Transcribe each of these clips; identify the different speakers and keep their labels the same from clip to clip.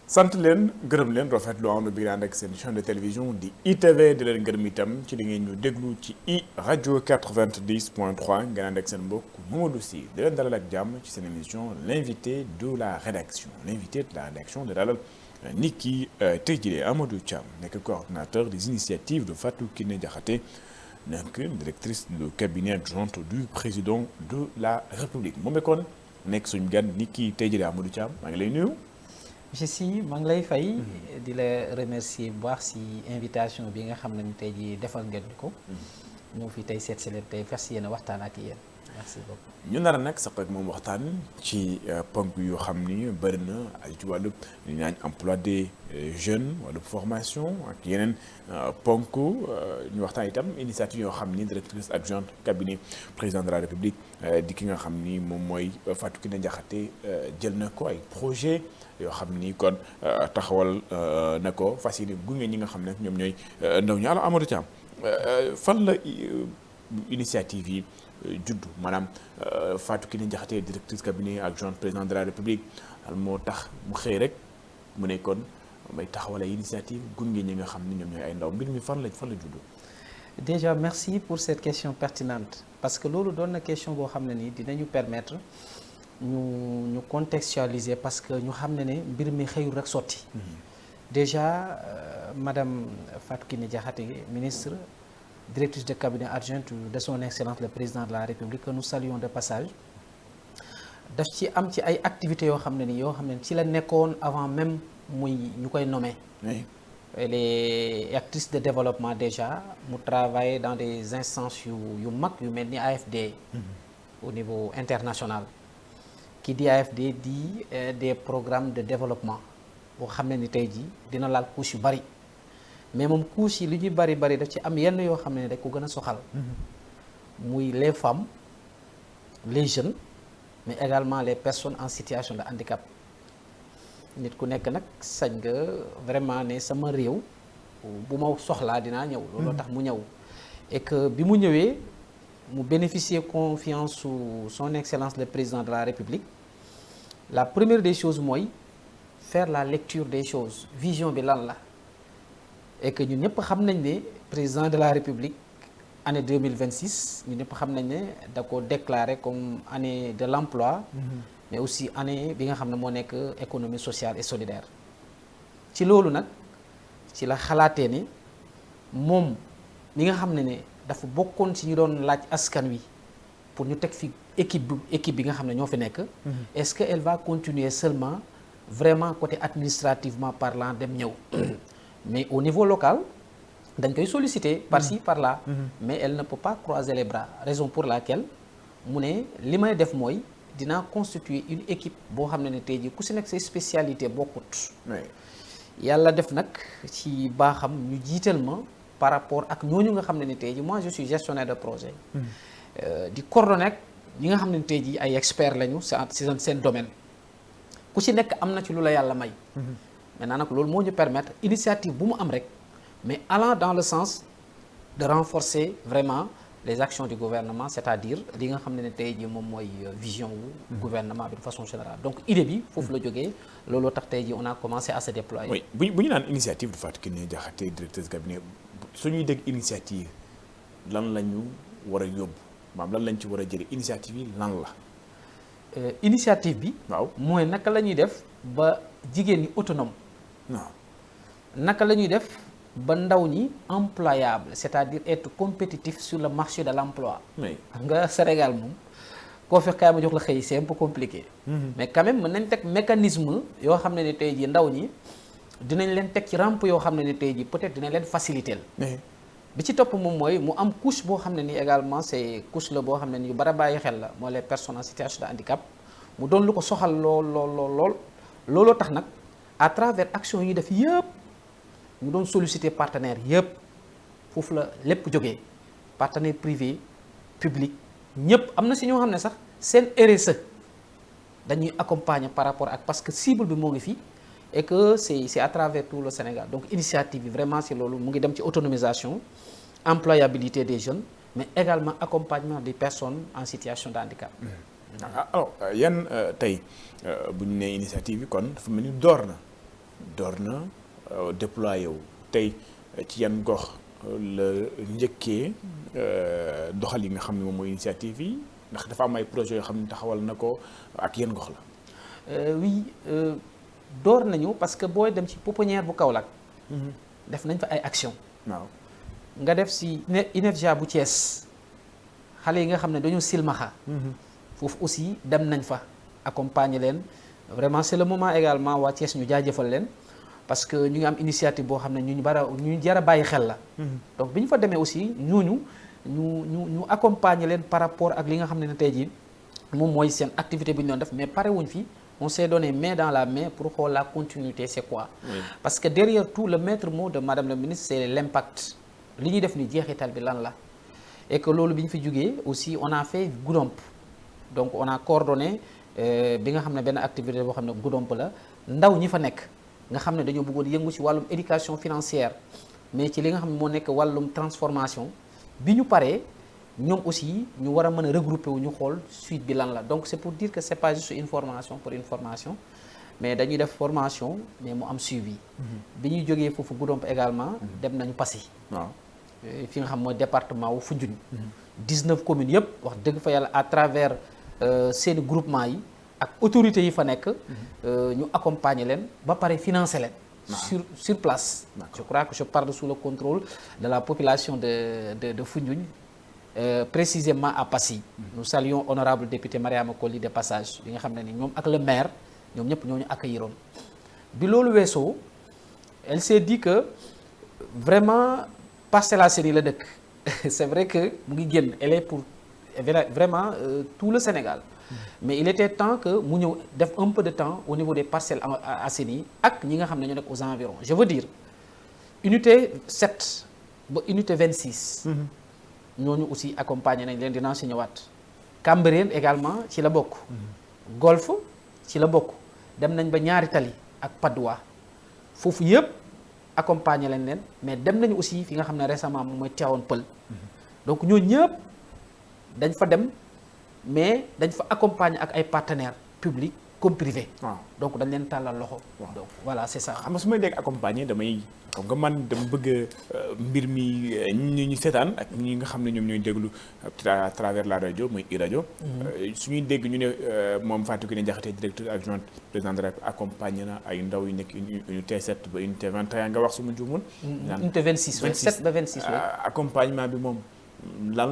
Speaker 1: sant leen gërëm leen rafetlu ànd bi ànd ak seen chaîne de télévision di ITV di leen gërëm itam ci li ngeen ñu déglu ci i rajo 90.3 ngeen ànd ak seen mbokk Mamadou Sy di leen dalal ak jàmm ci seen émission l'invité de la rédaction de dalal nit ki tey jii Amadou Thiam nekk coordinateur des initiatives de Fatou Kiné Diakhaté nekk directrice de cabinet adjointe du président de la République moom kon nekk suñu gan nit ki tey jii Amadou Thiam maa ngi lay nuyu.
Speaker 2: monsieur Sy maa ngi lay fay. di la remercier bu baax si invitation bi nga xam ne ni tey jii defal ngeen ko. ñëw fi tey seet si leen tey fas yéene waxtaan ak yéen merci beaucoup.
Speaker 1: ñu nar a nag sax ak moom waxtaan ci ponk yoo xam ni bëri na ay ci wàllu li ñu naan emploi des jeunes wàllu formation ak yeneen ponk ñu waxtaan itam initiative yoo xam ni directrice adjointe cabinet président de la République di ki nga xam ni moom mooy Fatou Kiné Diakhaté jël na ko ay projet yoo xam ni kon taxawal na ko fas yéene gunge ñi nga xam ne ñoom ñooy ndaw ñi alors Amadou Thiam fan la initiative yi juddu maanaam Fatou Kiné Diakhaté directrice cabinet adjointe président de la République moo tax mu xëy rek mu ne kon may taxawal ay initiative gunge ñi nga xam ne ñoom ñooy ay ndaw mbir mi fan la juddu.
Speaker 2: déjà merci pour cette question pertinente parce que loolu doon na question boo xam ne nii dinañu permettre ñu contextualiser parce que ñu xam ne mbir mi xëyul rek sotti. déjà madame Fatou Kiné Diakhaté ministre directrice de cabinet adjointe de son excellence le président de la République que nous saluons de passage daf ci am ci ay activités yoo xam ne ni ci la nekkoon avant même muy ñu koy nommer.
Speaker 1: Oui.
Speaker 2: Elle est actrice de développement déjà mu travaille dans des instances yu mag yu mel ni AFD. Au niveau international. Qui dit AFD dit des programmes de développement boo xam ne ni tey jii dina laal couche yu bari mais moom couche yi li ñuy bari daf ci am yenn yoo xam ne rek ko gën a soxal. muy les femmes les jeunes mais également les personnes en situation de handicap nit ku nekk nag sañ nga vraiment ne sama réew bu ma soxlaa dinaa ñëw. looloo tax mu ñëw et que bi mu ñëwee mu bénéficier confiance su son excellence le président de la République la première des choses mooy faire la lecture des choses vision bi lan la et que ñun ñëpp xam nañ ne président de la République année 2026 ñun ñëpp xam nañ ne da ko déclaré comme année de l'emploi. Mais aussi année bi nga xam ne moo nekk économie sociale et solidaire ci loolu nag ci la xalaatee ne moom mi nga xam ne dafa bokkoon ci ñu doon laaj askan wi pour ñu teg fi équipe bi nga xam ne ñoo fi nekk. Est-ce que elle va continuer seulement vraiment côté administrativement parlant dem ñëw mais au niveau local dañ koy solliciter par-ci par-là. Mais elle ne peut pas croiser les bras raison pour laquelle mu ne li may def mooy dinaa constituer une équipe boo xam ne tey jii ku si nekk say spécialité bokkut. yàlla def nag ci baaxam ñu jiital ma par rapport ak ñooñu nga xam ne tey jii moi je suis gestionnaire de projet. di coordonner ak ñi nga xam ne tey jii ay experts lañu ci seen domaine ku ci nekk am na ci lu la yàlla may. maintenant nag loolu moo ñu permettre initiative bu mu am rek mais allant dans le sens de renforcer vraiment les actions du gouvernement c'est-à-dire li nga xam ne tey jii moom mooy vision wu gouvernement bi de façon générale donc idée bi foofu la jógee looloo tax tey jii on a commencé à se déployer.
Speaker 1: oui bu ñu naan initiative de Fatou Kiné Diakhaté directrice cabinet suñuy dégg initiative lan la ñu war a yóbbu maanaam lan lañ ci war a jëlee initiative yi lan la.
Speaker 2: initiative bi.
Speaker 1: waaw
Speaker 2: mooy naka la ñuy def ba jigéen ñi autonome.
Speaker 1: waaw
Speaker 2: naka la ñuy def. ba ndaw ñi employable c'est-à-dire être compétitif sur le marché de l'emploi. xam nga Sénégal moom koo fekk kaay ma jox la xëy c'est un peu compliqué. mais quand même mën nañ teg mécanisme yoo xam ne tey jii ndaw ñi dinañ leen teg ci rampe yoo xam ne tey jii peut-être dinañ leen faciliter. bi ci topp moom mooy mu am couche boo xam ne ni également c'est couche la boo xam ne ni yu bara bàyyi xel la mooy les personnes en situation de handicap mu doon lu ko soxal lool looloo tax nag à travers action yi def yëpp. ñu doon solliciter partenaires yëpp foofu la lépp jógee partenaires privés publics ñëpp am na si ñoo xam ne sax seen RSE dañuy accompagner par rapport ak parce que cible bi moo ngi fi et que c'est à travers tout le Sénégal donc initiative bi vraiment c'est loolu mu ngi dem ci autonomisation employabilité des jeunes mais également accompagnement des personnes en situation de handicap.
Speaker 1: alors yan tey bu ñu nee initiative bi kon dafa mel ni door na. door na déployé wu tey ci yan gox la njëkkee doxal yi nga xam ne moom mooy initiative yi ndax dafa am ay projets yoo xam ne taxawal na ko ak yan gox la.
Speaker 2: Oui door nañu parce que booy dem ci pouponnière bu Kaolack. def nañ fa ay action
Speaker 1: waaw
Speaker 2: nga def si INEFJA bu Thiès xale yi nga xam ne dañoo silmaxa foofu aussi dem nañ fa accompagner leen vraiment c'est le moment également waa Thiès ñu jaajëfal leen parce que ñu ngi am initiative boo xam ne ñu jar a bàyyi xel la. donc bi ñu fa demee aussi ñu accompagner leen par rapport ak li nga xam ne tey jii moom mooy seen activité bi ñu doon def mais pare wuñ fi. On s'est donné main dans la main pour xool la continuité c'est quoi. Parce que derrière tout le maître mot de madame la ministre c'est l'impact li ñuy def ni jeexital bi lan la et que loolu bi ñu fi jógee aussi on a fait Goudomp donc on a coordonné bi nga xam ne benn activité boo xam ne Goudomp la ndaw ñi fa nekk nga xam ne dañoo bëggoon yëngu ci wàllum éducation financière mais ci li nga xam ne moo nekk wàllum transformation bi ñu paree ñoom aussi ñu war a mën a regrouper wu ñu xool suite bi lan la donc c'est pour dire que c'est pas juste une formation pour une formation mais dañuy def formation mais mu am suivi. bi ñuy jógee foofu Goudomp également dem nañu Passy. waaw fi nga xam mooy département wu Foundiougne. 19 communes yëpp wax dëgg fa yàlla à travers seeni groupement yi ak autorités yi fa nekk. ñu accompagner leen ba pare financer leen. sur place. je crois que je parle sous le contrôle de la population de Foundiougne. Précisément à Passy. Nous saluons honorable député Mariama Koli de passage bi nga xam ne ni ñoom ak le maire ñoom ñëpp ñoo ñu accueilliroon bi loolu weesoo elle s'est dit que vraiment Parcelles Assainies la dëkk c'est vrai que mu ngi génn elle est pour vraiment tout le Sénégal mais il était temps que mu ñëw def un peu de temps au niveau des Parcelles Assainies ak ñi nga xam ne ñoo nekk aux environs je veux dire unité 7 ba unité 26. ñooñu aussi accompagné nañ leen dinaa si ñëwaat Cambérène également ci la bokk. Golf ci la bokk dem nañ ba ñaari tali ak Padoua foofu yëpp accompagné lañ leen mais dem nañu aussi fi nga xam ne récemment moom mooy Tivaouane Peulh. donc ñooñu ñëpp dañ fa dem mais dañ fa accompagner ak ay partenaires publics comme privés. donc dañ leen tàllal loxo. donc voilà c'est ça.
Speaker 1: xam nga su may dégg accompagner damay. xam nga man dama bëgg mbir mi ñu seetaan ak ñi nga xam ne ñoom ñooy déglu à travers la rajo muy iRadio. suñuy dégg ñu ne moom Fatou Kiné Diakhaté directeur adjoint président de la République accompagné na ay ndaw yu nekk unité 7 ba unité 21 nga wax suma juumul.
Speaker 2: unité 26 27 ba 26.
Speaker 1: accompagnement bi moom lan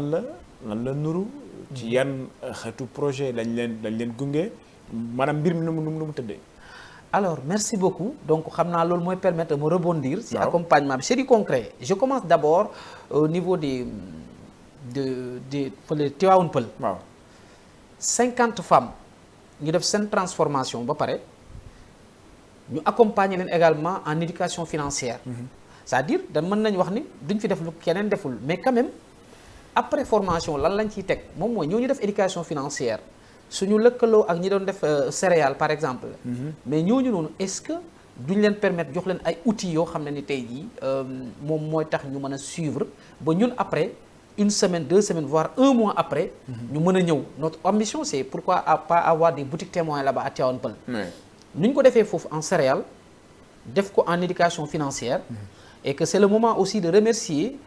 Speaker 1: la nuru. ci yan xeetu projet lañ leen gunge maanaam mbir mi nu mu tëddee.
Speaker 2: Alors merci beaucoup donc xam naa loolu mooy permettre mu rebondir ci accompagnement bi c'est du concret je commence d'abord au niveau de Tivaouane Peulh. waaw 50 femmes ñu def seen transformation ba pare ñu accompagner leen également en éducation financière. c'est-à-dire da mën nañu wax ni duñ fi def lu keneen deful mais quand même après formation lan lañ ciy teg moom mooy ñoo ñu def éducation financière. suñu lëkkaloo ak ñi doon def céréales par exemple. mais ñooñu noonu est-ce que duñ leen permettre jox leen ay outils yoo xam ne ni tey jii moom mooy tax ñu mën a suivre ba ñun après une semaine 2 semaines voire 1 mois après. ñu mën a ñëw notre ambition c'est pourquoi pas avoir des boutiques témoins là-bas à Tivaouane Peulh. ni ñu ko defee foofu en céréales def ko en éducation financière. et que c'est le moment aussi de remercier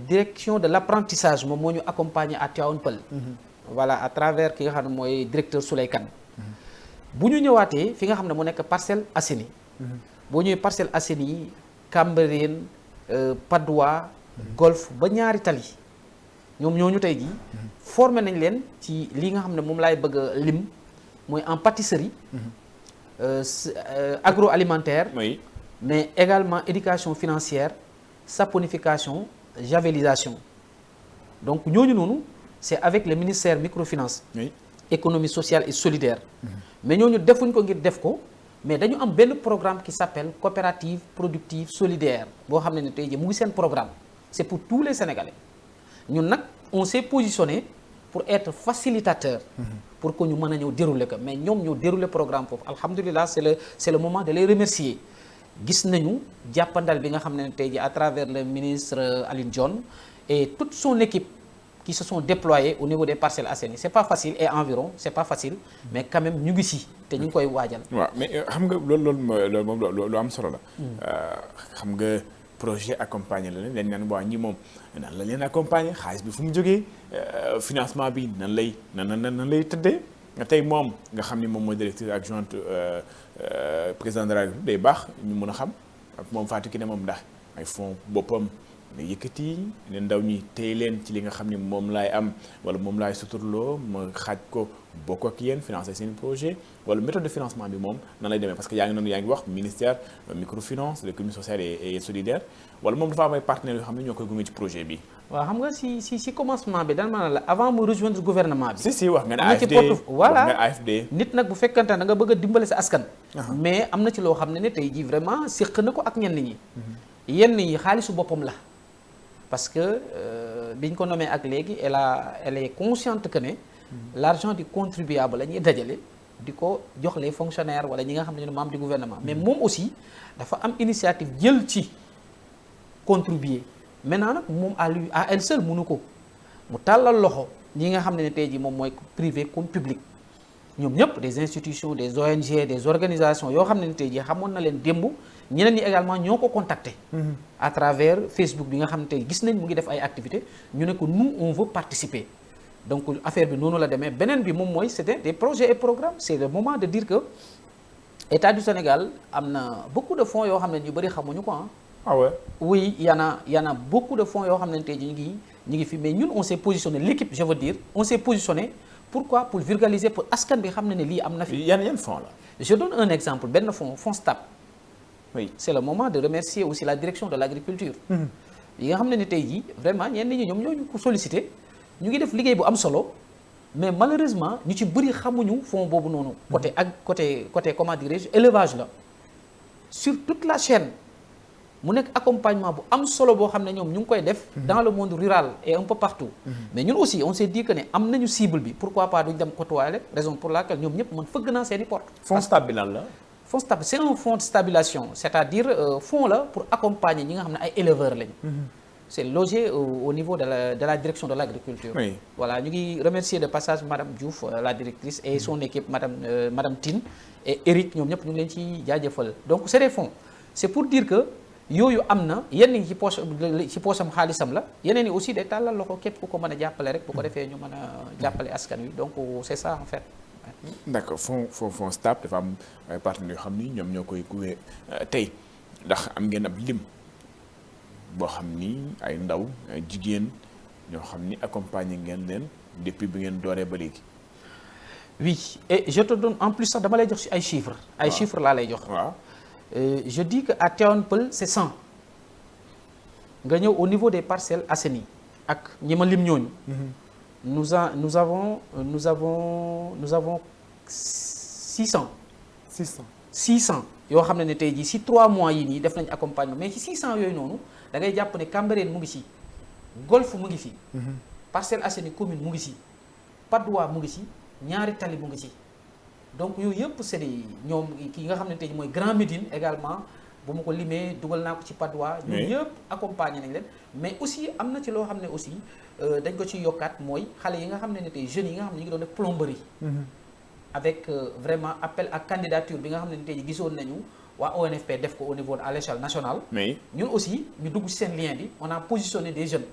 Speaker 2: direction de l'apprentissage moom moo ñu accompagner à Tivaouane Peulh. voilà à travers ki nga xam ne mooy directeur Souley Kane bu ñu ñëwaatee fi nga xam ne mu nekk Parcelles Assainies boo ñëwee Parcelles Assainies Cambérène Padoua Golf ba ñaari tali ñoom ñooñu tey jii formé nañ leen ci li nga xam ne moom laay bëgg a lim mooy en pâtisserie agroalimentaire mais également éducation financière saponification javélisation donc ñooñu noonu c'est avec le ministère microfinance économie sociale et solidaire mais ñooñu defuñ ko ngir def ko mais dañu am benn programme qui s'appelle coopérative productive solidaire boo xam ne tey jii mu ngi seen programme c'est pour tous les Sénégalais ñun nag on s'est positionné pour être facilitateur pour que ñu mën a ñëw dérouler ko mais ñoom ñoo dérouler programme foofu alhamdulilah c'est le moment de les remercier gis nañu jàppandal bi nga xam ne tey jii à travers le ministre Alioune Dione et toute son équipe qui se sont déployés au niveau des Parcelles Assainies c'est pas facile et environ c'est pas facile mais quand même ñu ngi si te ñu ngi koy waajal.
Speaker 1: waaw mais xam nga loolu moom lu am solo la. xam nga projet accompagné la dañ naan waa ñi moom nan la leen accompagner xaalis bi fu mu jógee financement bi nan lay tëddee tey moom nga xam ni moom mooy directrice adjointe président de la République day baax ñu mën a xam ak moom Fatou Kiné moom ndax ay fonds boppam. ne yëkkati ne ndaw ñi téye leen ci li nga xam ni moom laay am wala moom laay suturloo ma xaaj ko bokk ak yéen financer seen projet wala méthode de financement bi moom nan lay demee parce que yaa ngi wax ministère microfinance de l'économie sociale et solidaire wala moom dafa am ay partenaires yoo xam ne ñoo koy gunge ci projet bi.
Speaker 2: waaw xam nga si commencement bi daan ma la avant mu rejoindre gouvernement bi.
Speaker 1: si wax nga ne AFD
Speaker 2: voilà
Speaker 1: wax nga AFD.
Speaker 2: nit nag bu fekkante ne da nga bëgg a dimbale sa askan. mais am na ci loo xam ne tey jii vraiment séq na ko ak ñenn ñi. yenn yi xaalisu boppam la. parce que biñ ko nommé ak léegi elle est consciente que ne l'argent du contribuable la ñuy dajale di ko jox les fonctionnaires wala ñi nga xam ne membre du gouvernement mais moom aussi dafa am initiative jël ci contribuer maintenant nag moom à elle seule mënu ko mu tàllal loxo ñi nga xam ne tey jii moom mooy privé comme public ñoom ñëpp des institutions des ONG des organisations yoo xam ne tey jii xamoon na leen démb ñeneen ñi également ñoo ko contacté à travers Facebook bi nga xam ne tey gis nañ mu ngi def ay activités ñu ne ko nous on veut participer donc affaire bi noonu la demee beneen bi moom mooy c'était des projets et programmes c'est le moment de dire que État du Sénégal am na beaucoup de fonds yoo xam ne ñu bëri xamuñu ko
Speaker 1: ah ouais
Speaker 2: oui y en a beaucoup de fonds yoo xam ne tey jii ñu ngi fi mais ñun on s'est positionné l'équipe je veux dire on s'est positionné pourquoi pour vulgariser pour askan bi xam ne lii am na fi.
Speaker 1: yan fonds la.
Speaker 2: je donne un exemple benn fonds STAB.
Speaker 1: oui
Speaker 2: c'est le moment de remercier aussi la direction de l'agriculture. yi nga xam ne tey jii vraiment ñenn ñi ñoom ñoo ñu ko sollicité ñu ngi def liggéey bu am solo mais malheureusement ñu ci bëri xamuñu fonds boobu noonu. côté comment dirais-je élevage la sur toute la chaîne. mu nekk accompagnement bu am solo boo xam ne ñoom ñu ngi koy def dans le monde rural et un peu partout mais ñun aussi on s'est dit que ne am nañu cible bi pourquoi pas duñ dem côtoyer raison pour laquelle ñoom ñëpp man fëgg naa seen i porte
Speaker 1: fonds STAB bi lan la
Speaker 2: fonds STAB c'est un fonds de stabilisation c'est-à-dire fonds la pour accompagner ñi nga xam ne ay éleveurs lañu c'est logé au niveau de la direction de l'agriculture voilà ñu ngi remercier de passage madame Diouf la directrice et son équipe madame Tine et Eric ñoom ñëpp ñu ngi leen ci jaajëfal donc c'est des fonds c'est pour dire que yooyu am na yenn yi ci poosam xaalisam la yeneen yi aussi day tàllal loxo képp ku ko mën a jàppale rek bu ko defee ñu mën a jàppale askan wi donc c'est ça en fait.
Speaker 1: d'accord fonds STAB dafa am ay partenaires yoo xam ni ñoom ñoo koy gunge tey ndax am ngeen ab lim boo xam ni ay ndaw ay jigéen ñoo xam ni accompagner ngeen leen depuis bi ngeen dooree ba léegi.
Speaker 2: oui et je te donne en plus sax dama lay jox ci ay chiffres. ay chiffres laa lay jox.
Speaker 1: waaw.
Speaker 2: Je dis que à Tivaouane Peulh c'est 100 nga ñëw au niveau des Parcelles Assainies ak ñi ma lim ñooñu. nous avons 600. 600 yoo xam ne tey jii si 3 mois yi nii def nañu accompagnement mais ci 600 yooyu noonu da ngay jàpp ne Cambérène mu ngi si Golf mu ngi fi. Parcelles Assainies commune mu ngi si Patte d'Oie mu ngi si ñaari tali mu ngi si. donc yooyu yëpp c'est des ñoom ki nga xam ne tey mooy Grand Médine également bu ma ko limee dugal naa ko ci Patte d'Oie ñoom yëpp accompagner nañ leen mais aussi am na ci loo xam ne aussi dañ ko ci yokkaat mooy xale yi nga xam ne tey jeunes yi nga xam ne ñu ngi doon def plomberie avec vraiment appel à candidature bi nga xam ne tey gisoon nañu waa ONFP def ko au niveau à l'échelle nationale
Speaker 1: mais
Speaker 2: ñun aussi ñu dugg ci seen lien bi on a positionné des jeunes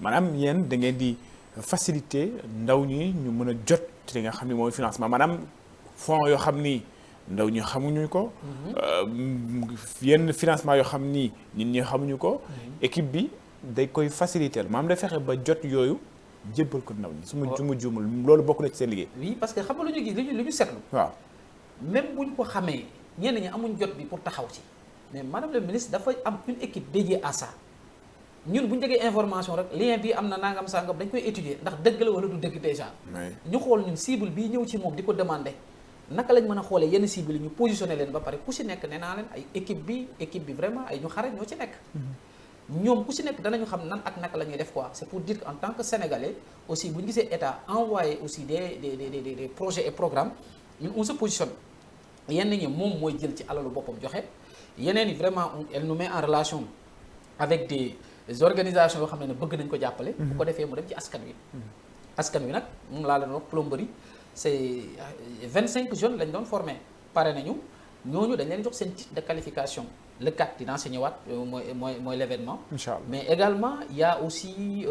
Speaker 1: maanaam yéen da ngeen di faciliter ndaw ñi ñu mën a jot li nga xam ne mooy financement maanaam fonds yoo xam ni ndaw ñi xamuñu ko yenn financement yoo xam ni nit ñi xamuñu ko équipe bi day koy faciliter maanaam day fexe ba jot yooyu jébbal ko ndaw ñi su ma juumul loolu bokk na ci seen liggéey.
Speaker 2: oui parce que xam nga lu ñu gis lu ñu seetlu
Speaker 1: waaw
Speaker 2: même buñ ko xamee ñenn ñi amuñ jot bi pour taxaw ci mais madame le ministre dafa am une équipe dédiée à ça ñun bu ñu déggee information rek lien bi am na nangam sangam dañ koy étudier ndax dëgg la wala du dëgg déjà. ñu xool ñun cible bii ñëw ci moom di ko demander naka lañ mën a xoolee yenn cible yi ñu positionné leen ba pare ku si nekk nee naa leen ay équipe bi vraiment ay ñu xarañ ñoo ci nekk. ñoom ku si nekk danañu xam nan ak naka la ñuy def quoi c'est pour dire que en tant que sénégalais aussi bu ñu gisee état envoyé aussi des projets et programmes ñun on se positionne yenn ñi moom mooy jël ci alalu boppam joxe yeneen yi vraiment elle nous met en relation avec des organisations yoo xam ne bëgg nañ ko jàppale. bu ko defee mu dem ci askan wi. askan wi nag moom laa leen wax plomberie c'est 25 jeunes lañ doon formé pare nañu ñooñu dañ leen jox seen titre de qualification le 4 dinaa si ñëwaat mooy l'événement.
Speaker 1: Inch'Allah.
Speaker 2: Mais également il y a aussi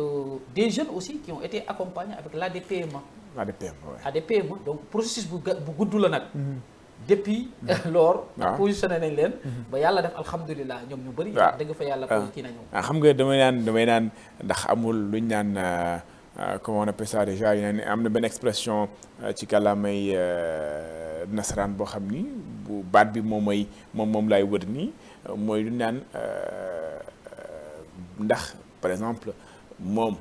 Speaker 2: des jeunes aussi qui ont été accompagnés avec l'ADPME. ADPME donc processus bu gudd la nag. depuis lors positionné nañ leen ba yàlla def alhamdulilah ñoom ñu bëri dëgg fa yàlla ko kii nañu
Speaker 1: xam nga damay naan ndax amul luñ naan comment on appelle ça déjà am na benn expression ci kàllaamay nasaraan boo xam ni bu baat bi moom laay wër nii mooy luñ naan ndax par exemple moom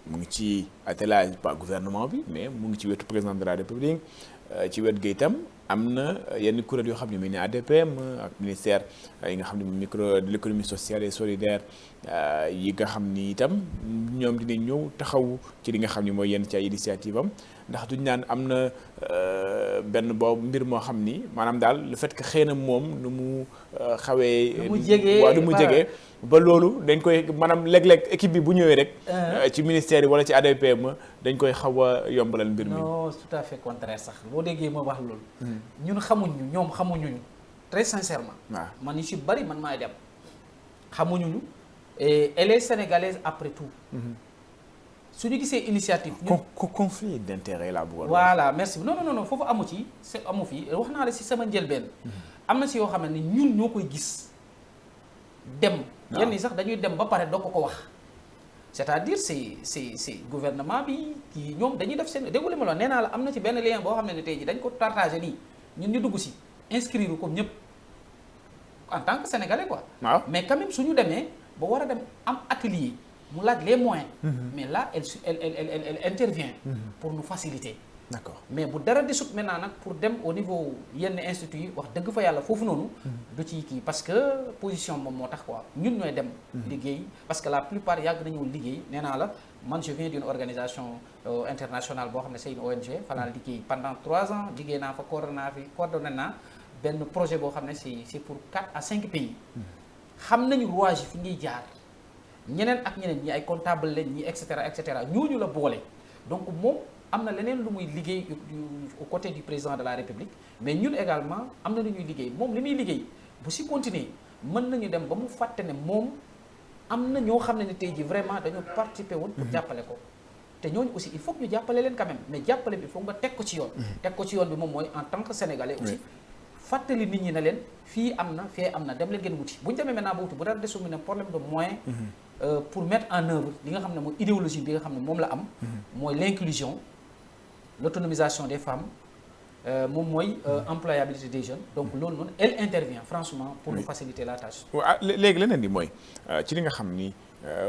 Speaker 1: mu ngi ci attelage pas gouvernement bi mais mu ngi ci wetu président de la république ci wet gi itam am na yenn kuréel yoo xam ne mel ni ADPM ak ministère yi nga xam ne micro de l'économie sociale et solidaire yi nga xam ni itam ñoom dinañ ñëw taxawu ci li nga xam ni mooy yenn ci ay initiative am ndax duñ naan am na benn boobu mbir moo xam ni maanaam daal le fait que xëy na moom nu mu xawee. nu mu jegee ba loolu dañ koy maanaam léeg-léeg équipe bi bu ñëwee rek. ci ministère yi wala ci ADPM dañ koy xaw a yombalal mbir mi.
Speaker 2: non tout à fait contraire sax boo déggee ma wax loolu. ñun xamuñu ñoom xamuñu très sincèrement. waaw man ñu si bari man maay dem xamuñu et elle est sénégalaise après tout. su ñu gisee initiative.
Speaker 1: conflit d'intérêt la bëggoon.
Speaker 2: voilà merci non foofu amu ci amu fi wax naa la si sama njëlbeen. am na si yoo xam ne ñun ñoo koy gis dem. yenn yi sax dañuy dem ba pare doo ko wax. c'est-à-dire c'est gouvernement bi kii ñoom dañuy def seen déggu li ma la nee naa la am na ci benn lien boo xam ne tey jii dañ ko partagé nii ñun ñu dugg si inscrire comme ñëpp en tant que sénégalais quoi. waaw mais quand même suñu demee ba war a dem am atelier. mu laaj les moyens. mais là elle intervient. pour nous faciliter. d'accord mais bu dara di sut maintenant nag pour dem au niveau yenn instituts yi wax dëgg fa yàlla foofu noonu. du ci kii parce que position moom moo tax quoi ñun ñooy dem. liggéey parce que la plupart yàgg nañu liggéey nee naa la man je viens d'une organisation internationale boo xam ne c'est une ONG. fa laa liggéey pendant 3 ans liggéey naa fa coordonné naa benn projet boo xam ne c'est pour 4 à 5 pays. xam nañu rouage yi fi ngay jaar. ñeneen ak ñeneen ñi ay comptable lañ ñi et cetera ñooñu la boole donc moom am na leneen lu muy liggéey au côté du président de la République mais ñun également am na lu ñuy liggéey moom li muy liggéey bu si continuer mën nañu dem ba mu fàtte ne moom am na ñoo xam ne tey jii vraiment dañoo participer woon pour jàppale ko te ñooñu aussi il faut que ñu jàppale leen quand même mais jàppale bi il faut nga teg ko ci yoon teg ko ci yoon bi moom mooy en tant que sénégalais aussi fàttali nit ñi ne leen fii am na fee am na dem leen ngeen wuti bu ñu demee maintenant ba wuti bu dara desu mu ne problème de moyen pour mettre en œuvre li nga xam ne mooy idéologie bi nga xam ne moom la am mooy l'inclusion l'autonomisation des femmes moom mooy employabilité des jeunes donc loolu noonu elle intervient franchement pour nous faciliter la tâche.
Speaker 1: waaw léegi leneen di mooy ci li nga xam ni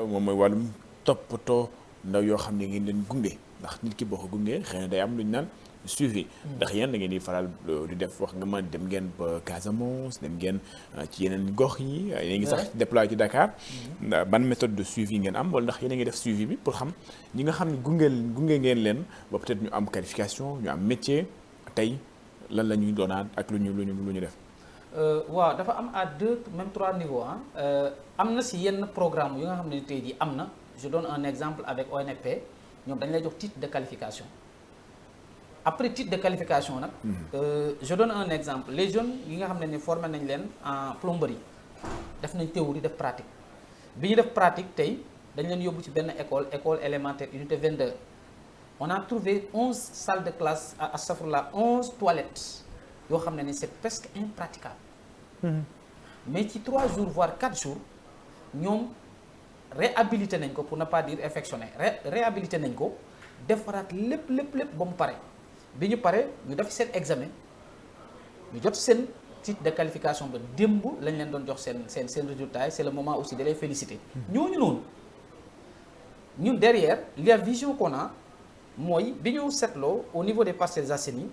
Speaker 1: moom mooy wàllum toppatoo ndaw yoo xam ne ngeen leen gunge ndax nit ki boo ko gungee xëy na day am lu ñu naan suivi ndax yéen da ngeen di faral di def wax nga mën dem ngeen ba Casamance dem ngeen ci yeneen gox yi yéen ngi sax déployé ci Dakar ban méthode de suivi ngeen am wala ndax yéen a ngi def suivi bi pour xam ñi nga xam ne gunge ngeen leen ba peut-être ñu am qualification ñu am métier tey lan la ñuy doonaat ak lu ñu def.
Speaker 2: waaw dafa am à 2 même 3 niveaux am na si yenn programme yu nga xam ne tey jii am na je donne un exemple avec ONFP ñoom dañ lay jox titre de qualification. après titre de qualification nag je donne un exemple les jeunes yi nga xam ne ni formé nañ leen en plomberie def nañ théorie def pratique bi ñu def pratique tey dañ leen yóbbu ci benn école élémentaire unité 22 on a trouvé 11 salles de classe astafurlah 11 toilettes yoo xam ne ni c'est presque impraticable mais ci 3 jours voire 4 jours ñoom réhabilité nañ ko pour ne pas dire perfectionné réhabilité nañ ko defaraat lépp ba mu pare bi ñu pare ñu def seen examen ñu jot seen titre de qualification ba démb lañ leen doon jox seen résultat yi c'est le moment aussi de les féliciter. ñooñu noonu ñun derrière la vision qu'on a mooy bi ñu seetloo au niveau des Parcelles Assainies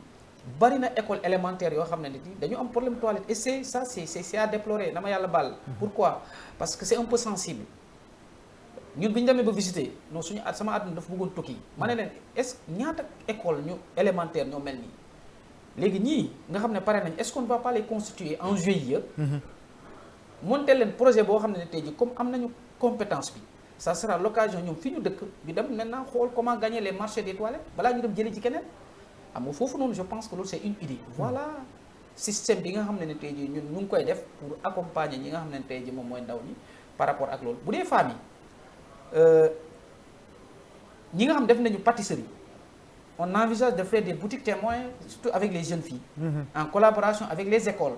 Speaker 2: bari na école élémentaire yoo xam ne nit ñi dañu am problème toilette et c'est à déplorer na ma yàlla baal. Pourquoi parce que c'est un peu sensible. ñun bi ñu demee ba visiter non sama àdduna dafa bëggoon tukki ma ne leen est-ce ñaata école ñu élémentaire ñoo mel nii léegi ñii nga xam ne pare nañ est-ce qu'on ne va pas les constituer en GIE monter leen projet boo xam ne tey jii comme am nañu compétence bi ça sera l'occasion ñoom fi ñu dëkk ñu dem maintenant xool comment gagner les marchés des toilettes balaa ñu dem jëli ci keneen xam nga foofu noonu je pense que loolu c'est une idée voilà système bi nga xam ne tey jii ñun ñu ngi koy def pour accompagner ñi nga xam ne tey jii moom mooy ndaw ñi par rapport ak loolu bu dee femmes yi ñi nga xam def nañu pâtisserie on envisage de faire des boutiques témoins surtout avec les jeunes filles en collaboration avec les écoles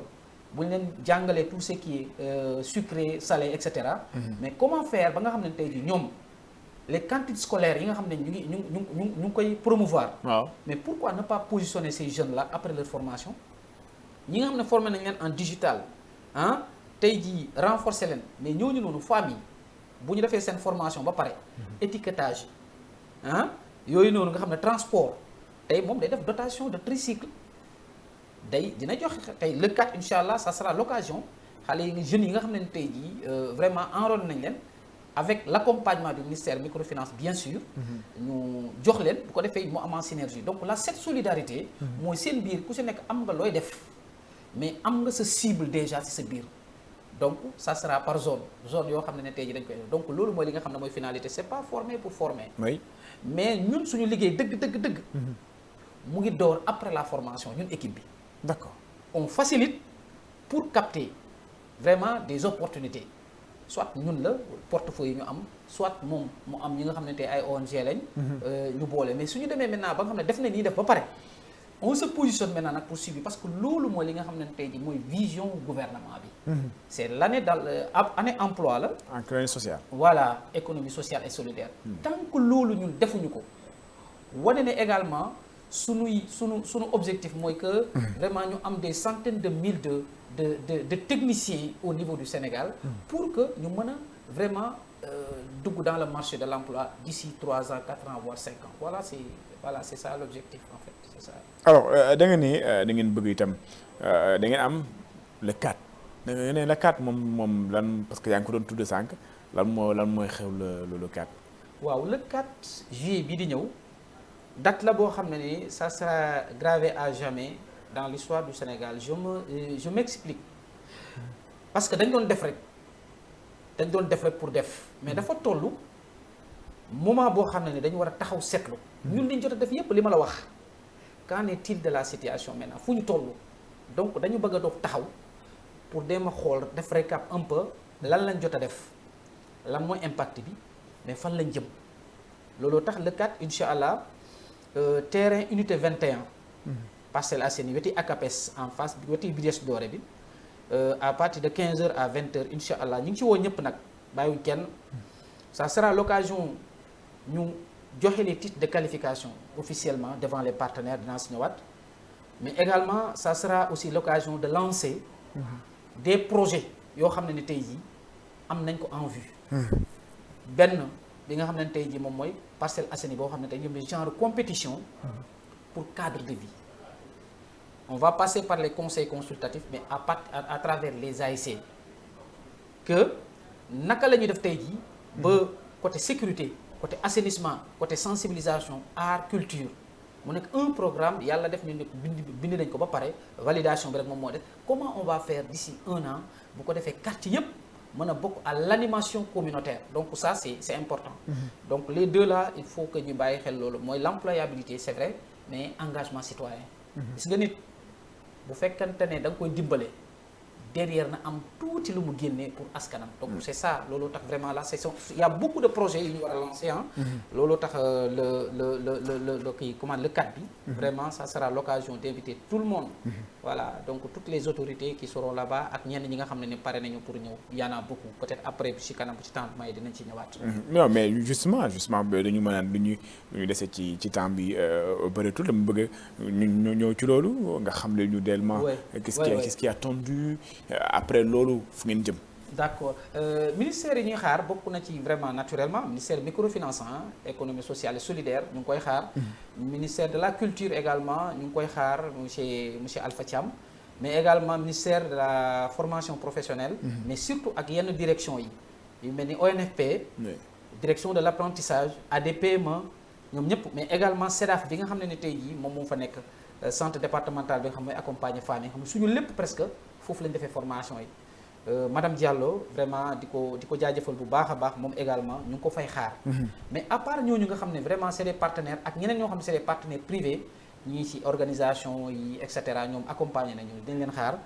Speaker 2: bu ñu leen jàngalee tout ce qui est sucré salé et cetera mais comment faire ba nga xam ne tey jii ñoom les cantines scolaires yi nga xam ne ñu ngi koy promouvoir
Speaker 1: waaw
Speaker 2: mais pourquoi ne pas positionner ces jeunes là après leur formation ñi nga xam ne formé nañ leen en digital ah tey jii renforcer leen mais ñooñu noonu femmes yi bu ñu defee seen formation ba pare étiquetage ah yooyu noonu nga xam ne transport tey moom day def dotation de tricycle day dina joxe tey le 4 incha allah ça sera l'occasion xale yi jeunes yi nga xam ne tey jii vraiment enrôlé nañ leen avec l'accompagnement du ministère microfinance bien sûr ñu jox leen bu ko defee mu am en synergie donc là cette solidarité mooy seen biir ku si nekk am nga looy def mais am nga sa cible déjà ci sa biir donc ça sera par zone yoo xam ne tey jii dañ koy def donc loolu mooy li nga xam ne mooy finalité c'est pas former pour former
Speaker 1: oui
Speaker 2: mais ñun suñu liggéey dëgg mu ngi door après la formation ñun équipe bi
Speaker 1: d'accord
Speaker 2: on facilite pour capter vraiment des opportunités soit ñun la portefeuille yi ñu am soit moom mu am ñi nga xam ne tey ay ONG lañ ñu boole mais suñu demee maintenant ba nga xam ne def na nii def ba pare on se positionne maintenant nag pour suivi parce que loolu mooy li nga xam ne tey ji mooy vision gouvernement bi c'est l'année année emploi la
Speaker 1: en économie sociale
Speaker 2: voilà économie sociale et solidaire tant que loolu ñun defuñu ko wane ne également sunu objectif mooy que vraiment ñu am des centaines de mille de techniciens au niveau du Sénégal pour que ñu mën a vraiment dugg dans le marché de l'emploi d'ici 3 ans 4 ans voire 5 ans voilà c'est ça l'objectif en fait c'est ça.
Speaker 1: alors da nga ne da ngeen bëgg itam da ngeen am le 4 da nga ne le 4 moom lan parce que yaa ngi ko doon tudd sànq lan mooy xew le 4.
Speaker 2: waaw le 4 juillet bii di ñëw date la boo xam ne ni ça sera gravé à jamais dans l'histoire du Sénégal je m'explique parce que dañ doon def rek pour def mais dafa tollu moment boo xam ne ni dañu war a taxaw seetlu ñun liñ jot a def yépp li ma la wax qu'en est-il de la situation maintenant fu ñu toll donc dañu bëgg a doog taxaw pour dem a xool def récap un peu lan lañ jot a def lan mooy impact bi mais fan lañ jëm looloo tax le 4 incha allah terrain unité 21 Parcelles Assainies weti ACAPES en face weti Brioche Dorée bi à partir de 15h à 20h incha allah ñu ngi ci woo ñëpp nag bàyyiwuñ kenn ça sera l'occasion ñu joxe les titres de qualification officiellement devant les partenaires dinaa si ñëwaat mais également ça sera aussi l'occasion de lancer des projets yoo xam ne ni tey jii am nañ ko en vue benn bi nga xam ne tey jii moom mooy Parcelles Assainies boo xam ne tey ñoom genre compétition pour cadre de vie on va passer par les conseils consultatifs mais à travers les ASC que naka la ñuy def tey jii ba côté sécurité côté assainissement côté sensibilisation art culture mu nekk un programme yàlla def ñu ne bind nañ ko ba pare validation bi rek moom moo def comment on va faire d'ici 1 an bu ko defee quartier yépp mën a bokk à l'animation communautaire donc ça c'est important donc les deux là il faut que ñu bàyyi xel loolu mooy l'employabilité c'est vrai mais engagement citoyen gis nga nit bu fekkante ne da nga koy dimbale derrière na am tuuti lu mu génnee pour askanam donc c'est ça looloo tax vraiment là il y a beaucoup de projets yu ñu war a lancer ah looloo tax le kii comment le 4 bi vraiment ça sera l'occasion d'inviter tout le monde voilà donc toutes les autorités qui seront là-bas ak ñenn ñi nga xam ne ni pare nañu pour ñëw y en a beaucoup peut-être après ci kanam ci temps bi may dinañ ci ñëwaat
Speaker 1: non mais justement dañu mën a lu ñu dese ci temps bi bëreetul dama bëgg ñu ñëw ci loolu nga xam le ñu dellement qu'est-ce qui est attendu après loolu fu ngeen jëm.
Speaker 2: d'accord ministère yi ñuy xaar bokk na ci vraiment naturellement ministère microfinance économie sociale et solidaire ñu ngi koy xaar. ministère de la culture également ñu ngi koy xaar monsieur Alpha Thiam. mais également ministère de la formation professionnelle. mais surtout ak yenn direction yi yu mel ni ONFP. direction de l'apprentissage ADPME ñoom ñëpp mais également SEDAF bi nga xam ne ni tey jii moom moo fa nekk centre départemental bi nga xam ne accompagner femmes yi nga xam ne suñu lépp presque. foofu lañ defee formation yi madame Diallo vraiment di ko jaajëfal bu baax a baax moom également ñu ngi ko fay xaar. mais à part ñooñu nga xam ne vraiment c'est des partenaires ak ñeneen ñoo xam ne c'est des partenaires privés ñii ci organisation yi et cetera ñoom accompagner nañu dañ leen xaar.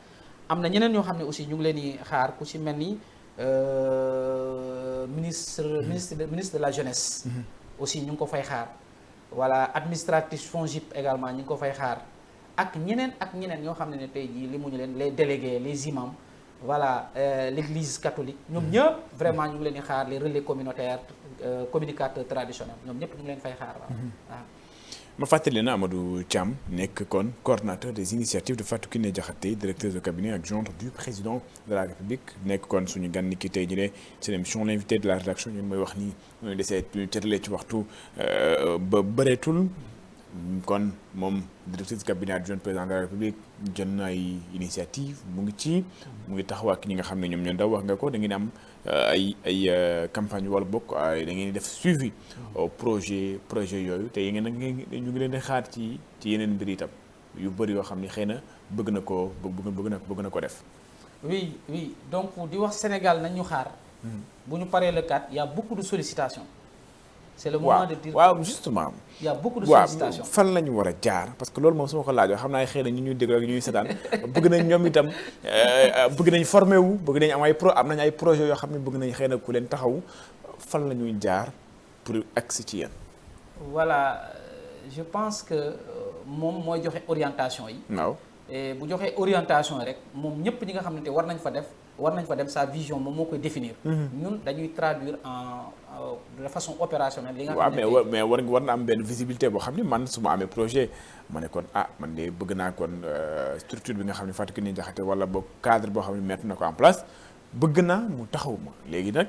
Speaker 2: am na ñeneen ñoo xam ne aussi ñu ngi leen di xaar ku ci mel ni ministre de la jeunesse. aussi ñu ngi ko fay xaar. voilà administratif FONGIP également ñu ngi ko fay xaar ak ñeneen ñoo xam ne tey jii li mu ñu leen les délégués les imams. voilà l'église catholique ñoom ñëpp vraiment ñu ngi leen di xaar les relais communautaires communicateurs traditionnels ñoom ñëpp ñu ngi leen fay xaar waaw.
Speaker 1: ma fàttali na Amadou Thiam nekk kon coordonnateur des initiatives de Fatou Kiné Diakhaté directrice de cabinet adjointe du président de la République nekk kon suñu gan ni ki tey jii seen émission l'invité de la rédaction ñun mooy wax ni ñooy desee ñu cëtalee ci waxtu ba bëreetul. kon moom directrice de cabinet adjoint président de la République jël na ay initiative mu ngi taxaw ak ñi nga xam ne ñoom ñoo ndaw wax nga ko da ngeen am ay campagne wala bokk da ngeen di def suivi projet yooyu te ñu ngi leen di xaar ci yeneen mbir itam yu bëri yoo xam ne xëy na bëgg na ko def.
Speaker 2: oui donc di wax Sénégal nañ ñu xaar. bu ñu paree le 4 il y a beaucoup de sollicitations. c'est le moment de dire
Speaker 1: waaw justement.
Speaker 2: il y a beaucoup de sollicitations.
Speaker 1: fan la ñu war a jaar parce que loolu moom su ma ko laajoo xam naa xëy na ñu ñuy déglu ak ñuy seetaan bëgg nañ ñoom itam bëgg nañ formé wu bëgg nañ am nañ ay projets yoo xam ne bëgg nañ xëy na ku leen taxaw fan la ñuy jaar pour accès ci yéen.
Speaker 2: voilà je pense que moom mooy joxe orientation yi.
Speaker 1: waaw
Speaker 2: bu joxee orientation rek moom ñëpp ñi nga xam ne te war nañ fa dem sa vision moom moo koy définir. ñun dañuy traduire de façon opérationnelle li nga xam ne
Speaker 1: mais war na am benn visibilité boo xam ne man su ma amee projet ma ne kon man de bëgg naa kon structure bi nga xam ne Fatou Kiné Diakhaté wala boog cadre boo xam ne mettre na ko en place bëgg naa mu taxaw ma léegi nag.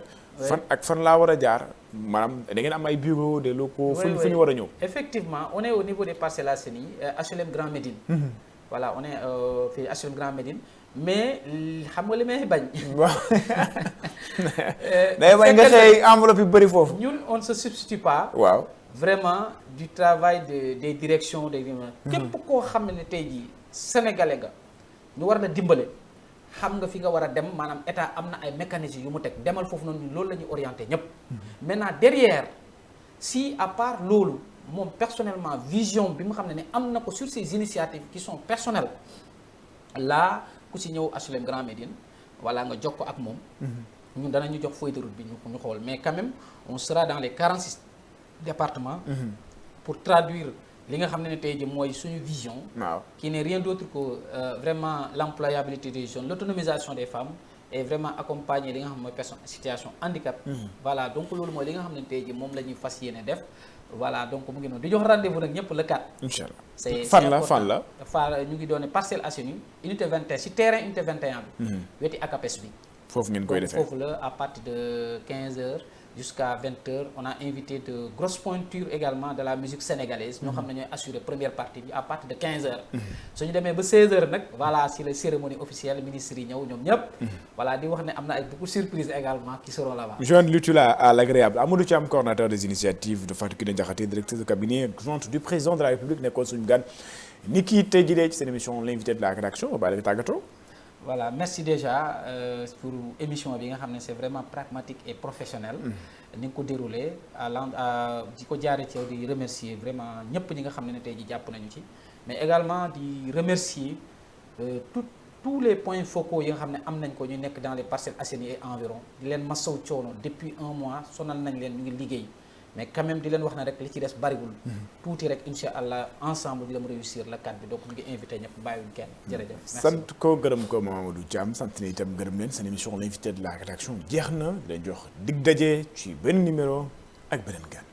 Speaker 1: fan laa war a jaar maanaam da ngeen am ay bureau des locaux. fu ñu war a ñëw.
Speaker 2: effectivement on est au niveau des Parcelles Assainies HLM Grand Médine. voilà on est fii HLM Grand Médine mais xam nga li may bañ.
Speaker 1: waaw day bañ nga xëy enveloppe yu bëri foofu.
Speaker 2: ñun on ne se substitue pas.
Speaker 1: waaw
Speaker 2: vraiment du travail des directions des. képp koo xam ne tey jii sénégalais nga ñu war na dimbale xam nga fi nga war a dem maanaam état am na ay mécanismes yu mu teg demal foofu noonu loolu la ñuy orienté ñëpp. maintenant derrière si à part loolu. moom personnellement vision bi mu xam ne am na ko sur ces initiatives qui sont personnelles là ku ci ñëw HLM Grand Médine wala nga jox ko ak moom. ñun danañu jox feuille de route bi ñu xool mais quand même on sera dans les 46 départements. pour traduire li nga xam ne tey jii mooy suñu vision.
Speaker 1: waaw
Speaker 2: qui n'est rien d'autre que vraiment l'employabilité des jeunes l'autonomisation des femmes. et vraiment accompagner li nga xam mooy personne situation handicap. voilà donc loolu mooy li nga xam ne tey jii moom la ñuy fas yéene def. voilà donc mu ngi noonu di jox rendez-vous nag ñëpp le 4.
Speaker 1: incha allah
Speaker 2: c'est
Speaker 1: fan la.
Speaker 2: ñu ngi doon Parcelles Assainies unité 21 ci terrain unité 21 bi. weti ACAPES bi.
Speaker 1: foofu ngeen koy defee
Speaker 2: foofu la à partir de 15h jusqu'à 20h on a invité de grosses pointures également de la musique sénégalaise. ñoo xam ne ñooy assurer première partie bi à partir de 15h. suñu demee ba 16h nag voilà si la cérémonie officielle ministres yi ñëw ñoom ñëpp. voilà di wax ne am na ay beaucoup de surprises également qui seront là-bas.
Speaker 1: joindre l'utile à l'agréable Amadou Thiam coordonnateur des initiatives de Fatou Kiné Diakhaté directrice de cabinet adjointe du président de la République nekkoon suñu gan ni kii tey jii ci seen émission l'invité de la rédaction ba bàyyi la tàggatoo.
Speaker 2: voilà merci déjà pour émission bi nga xam ne c'est vraiment pragmatique et professionnel. ni nga ko déroulé di ko jaaree ci di remercier vraiment ñëpp ñi nga xam ne tey jii jàpp nañu ci mais également di remercier tous les points focaux yi nga xam ne am nañ ko ñu nekk dans les Parcelles Assainies et environ di leen masaw coono depuis un mois sonal nañ leen ñu ngi liggéey mais quand même di leen wax na rek li ci des bariwul. tuuti rek incha allah ensemble di dem réussir la 4 bi donc ñu ngi invité ñëpp bàyyiwuñ kenn jërëjëf. merci
Speaker 1: sant ko gërëm ko Mamadou Thiam sant na itam gërëm leen seen émission l'invité de la rédaction jeex na di leen jox dig daje ci benn numéro ak beneen gan.